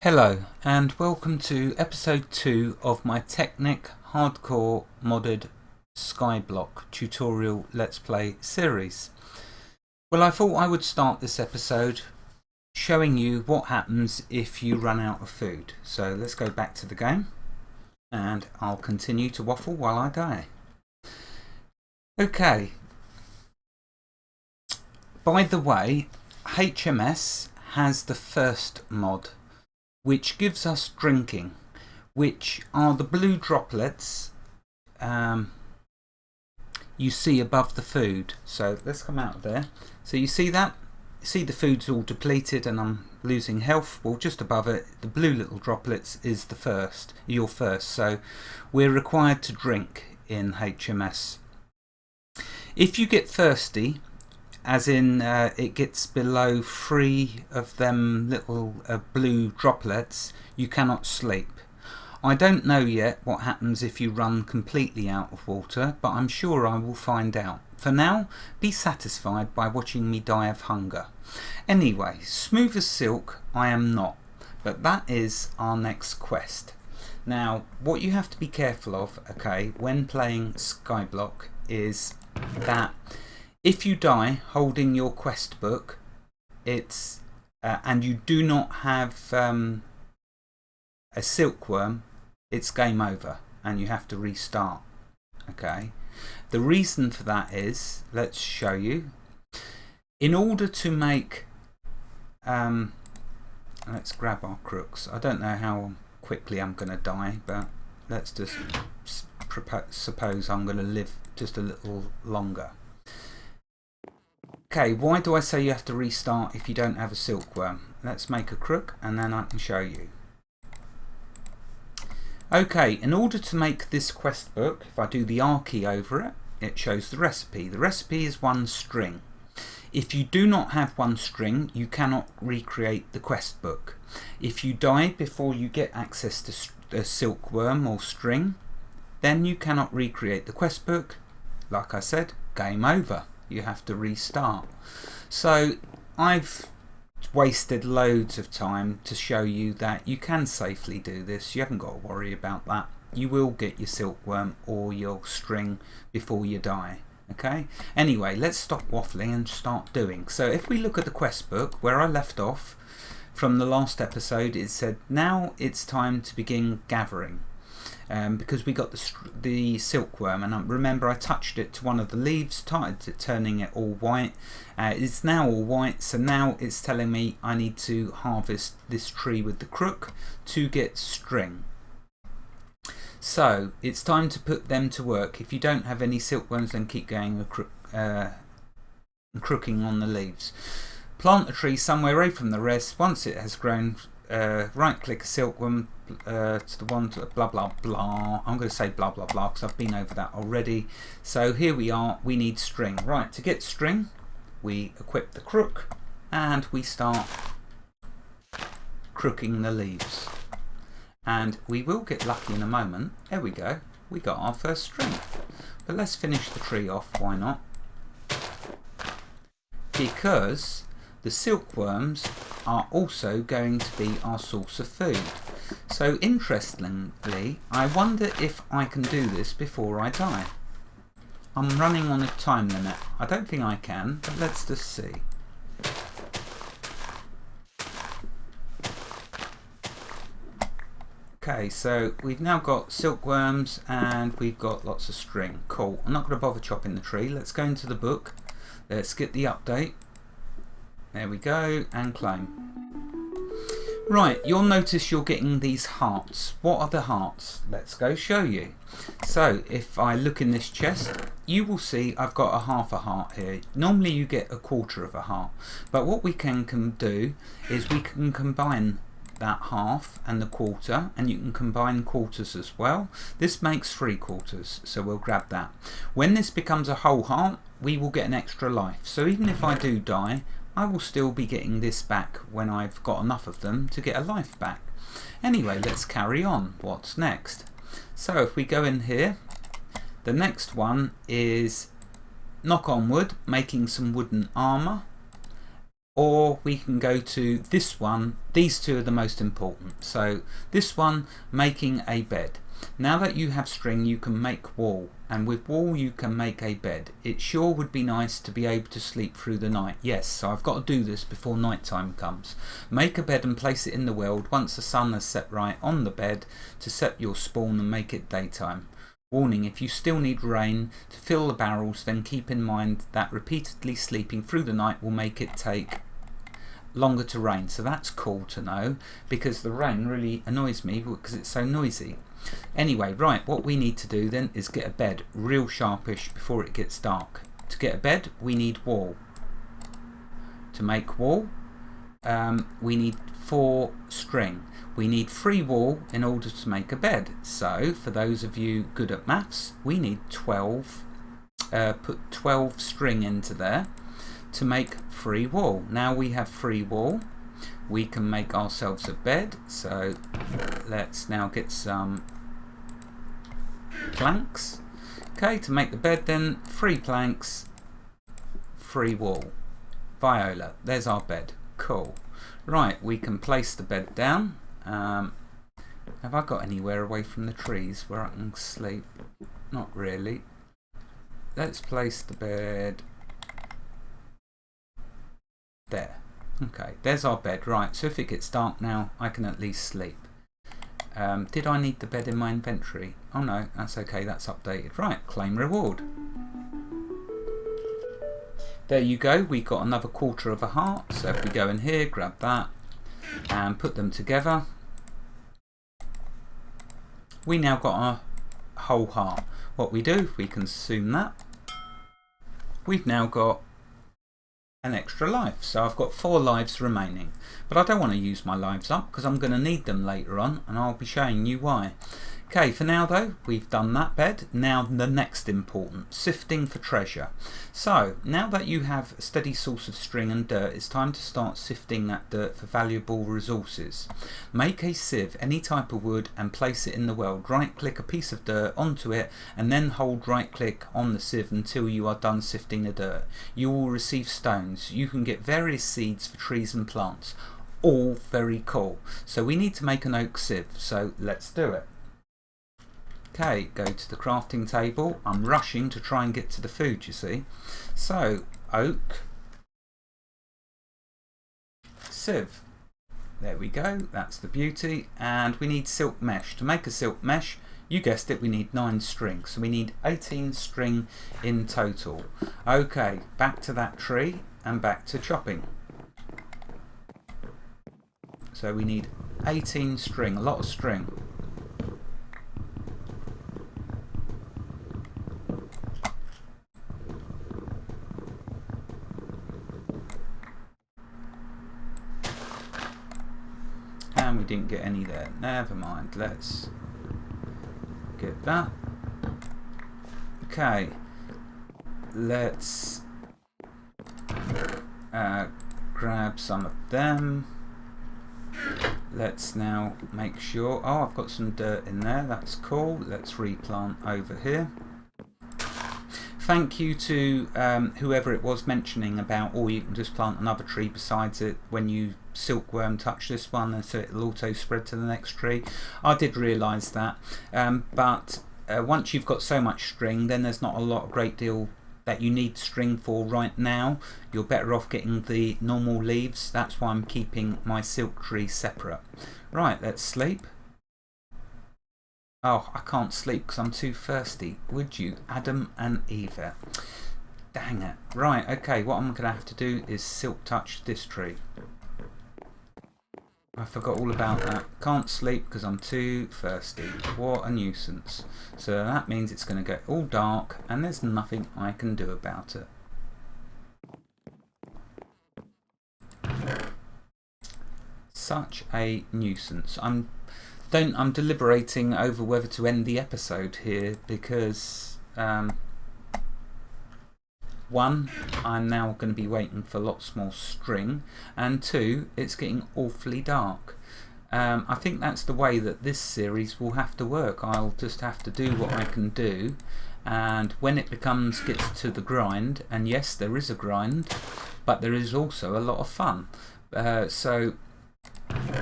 Hello and welcome to episode 2 of my Technic hardcore modded Skyblock tutorial let's play series. Well, I thought I would start this episode showing you what happens if you run out of food. So let's go back to the game and I'll continue to waffle while I die. Okay, by the way, HMS has the first mod, which gives us drinking, which are the blue droplets you see above the food. So let's come out of there. So you see that? You see the food's all depleted and I'm losing health. Well, just above it, the blue little droplets is the first, your first. So we're required to drink in HMS. If you get thirsty, as in it gets below 3 of them little blue droplets, you cannot sleep. I don't know yet what happens if you run completely out of water, but I'm sure I will find out. For now, be satisfied by watching me die of hunger. Anyway, smooth as silk I am not, but that is our next quest. Now, what you have to be careful of, okay, when playing Skyblock is that if you die holding your quest book, it's and you do not have a silkworm, it's game over and you have to restart. Okay, the reason for that is, let's show you. In order to make let's grab our crooks. I don't know how quickly I'm going to die, but let's just suppose I'm going to live just a little longer. Okay, why do I say you have to restart if you don't have a silkworm? Let's make a crook and then I can show you. Okay, in order to make this quest book, if I do the R key over it, it shows the recipe. The recipe is 1 string. If you do not have 1 string, you cannot recreate the quest book. If you die before you get access to a silkworm or string, then you cannot recreate the quest book. Like I said, game over. You have to restart. So I've wasted loads of time to show you that you can safely do this. You haven't got to worry about that. You will get your silkworm or your string before you die. Okay, anyway, let's stop waffling and start doing. So if we look at the quest book where I left off from the last episode, it said now it's time to begin gathering. Because we got the silkworm, and remember I touched it to one of the leaves, started turning it all white. It's now all white, so now it's telling me I need to harvest this tree with the crook to get string. So it's time to put them to work. If you don't have any silkworms, then keep going crooking on the leaves. Plant a tree somewhere away from the rest. Once it has grown, right click a silkworm to the one to blah blah blah. I'm going to say blah blah blah because I've been over that already. So here we are, we need string. Right, to get string we equip the crook and we start crooking the leaves, and we will get lucky in a moment. There we go, we got our first string. But let's finish the tree off, why not? Because the silkworms are also going to be our source of food. So interestingly, I wonder if I can do this before I die. I'm running on a time limit. I don't think I can, but let's just see. Okay, so we've now got silkworms and we've got lots of string. Cool. I'm not going to bother chopping the tree. Let's go into the book. Let's get the update. There we go, and claim. Right, you'll notice you're getting these hearts. What are the hearts? Let's go show you. So if I look in this chest, you will see I've got a half a heart here. Normally you get a quarter of a heart, but what we can do is we can combine that half and the quarter, and you can combine quarters as well. This makes 3 quarters, so we'll grab that. When this becomes a whole heart, we will get an extra life. So even if I do die, I will still be getting this back when I've got enough of them to get a life back. Anyway, let's carry on. What's next? So if we go in here, the next one is knock on wood, making some wooden armour. or we can go to this one. These two are the most important. So this one, making a bed. Now that you have string, you can make wool, and with wool you can make a bed. It sure would be nice to be able to sleep through the night. Yes, so I've got to do this before night time comes. Make a bed and place it in the world once the sun has set right on the bed to set your spawn and make it daytime. Warning, if you still need rain to fill the barrels, then keep in mind that repeatedly sleeping through the night will make it take longer to rain. So that's cool to know, because the rain really annoys me because it's so noisy. Anyway, right, what we need to do then is get a bed real sharpish before it gets dark. To get a bed we need wool. To make wool we need 4 string. We need 3 wool in order to make a bed. So for those of you good at maths, we need 12, put 12 string into there to make 3 wool. Now we have 3 wool, we can make ourselves a bed. So let's now get some planks. Okay, to make the bed then 3 planks, 3 wool. Viola, there's our bed. Cool. Right, we can place the bed down. Have I got anywhere away from the trees where I can sleep? Not really. Let's place the bed there. Okay, there's our bed. Right, so if it gets dark now, I can at least sleep. Did I need the bed in my inventory? Oh no, that's okay, that's updated. Right, claim reward. There you go, we got another quarter of a heart. So if we go in here, grab that and put them together, we now got a whole heart. What we do, we consume that. We've now got an extra life. So I've got 4 lives remaining, but I don't want to use my lives up because I'm going to need them later on, and I'll be showing you why. Okay, for now though, we've done that bed. Now the next important, sifting for treasure. So now that you have a steady source of string and dirt, it's time to start sifting that dirt for valuable resources. Make a sieve, any type of wood, and place it in the world. Right click a piece of dirt onto it and then hold right click on the sieve until you are done sifting the dirt. You will receive stones. You can get various seeds for trees and plants. All very cool. So we need to make an oak sieve, so let's do it. Okay, go to the crafting table. I'm rushing to try and get to the food, you see. So, oak, sieve. There we go, that's the beauty. And we need silk mesh. To make a silk mesh, you guessed it, we need 9 string. So we need 18 string in total. Okay, back to that tree and back to chopping. So we need 18 string, a lot of string. And we didn't get any there. Never mind. Let's get that. Okay. Let's grab some of them. Let's now make sure. Oh, I've got some dirt in there. That's cool. Let's replant over here. Thank you to whoever it was mentioning about, or you can just plant another tree besides it when you silkworm touch this one, and so it'll auto spread to the next tree. I did realise that, but once you've got so much string, then there's not a great deal that you need string for right now. You're better off getting the normal leaves. That's why I'm keeping my silk tree separate. Right, let's sleep. Oh, I can't sleep because I'm too thirsty. Would you? Adam and Eva. Dang it. Right, okay, what I'm going to have to do is silk touch this tree. I forgot all about that. Can't sleep because I'm too thirsty. What a nuisance. So that means it's going to get all dark and there's nothing I can do about it. Such a nuisance. I'm deliberating over whether to end the episode here because one, I'm now going to be waiting for lots more string, and two, it's getting awfully dark. I think that's the way that this series will have to work. I'll just have to do what I can do and when it gets to the grind, and yes, there is a grind, but there is also a lot of fun. So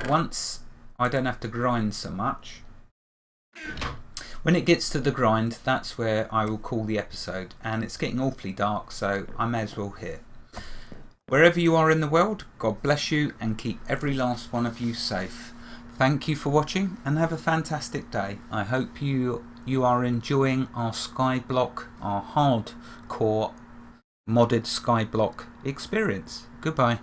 once I don't have to grind so much, when it gets to the grind, that's where I will call the episode. And it's getting awfully dark, so I may as well here. Wherever you are in the world, God bless you and keep every last one of you safe. Thank you for watching and have a fantastic day. I hope you are enjoying our Skyblock, our hardcore modded Skyblock experience. Goodbye.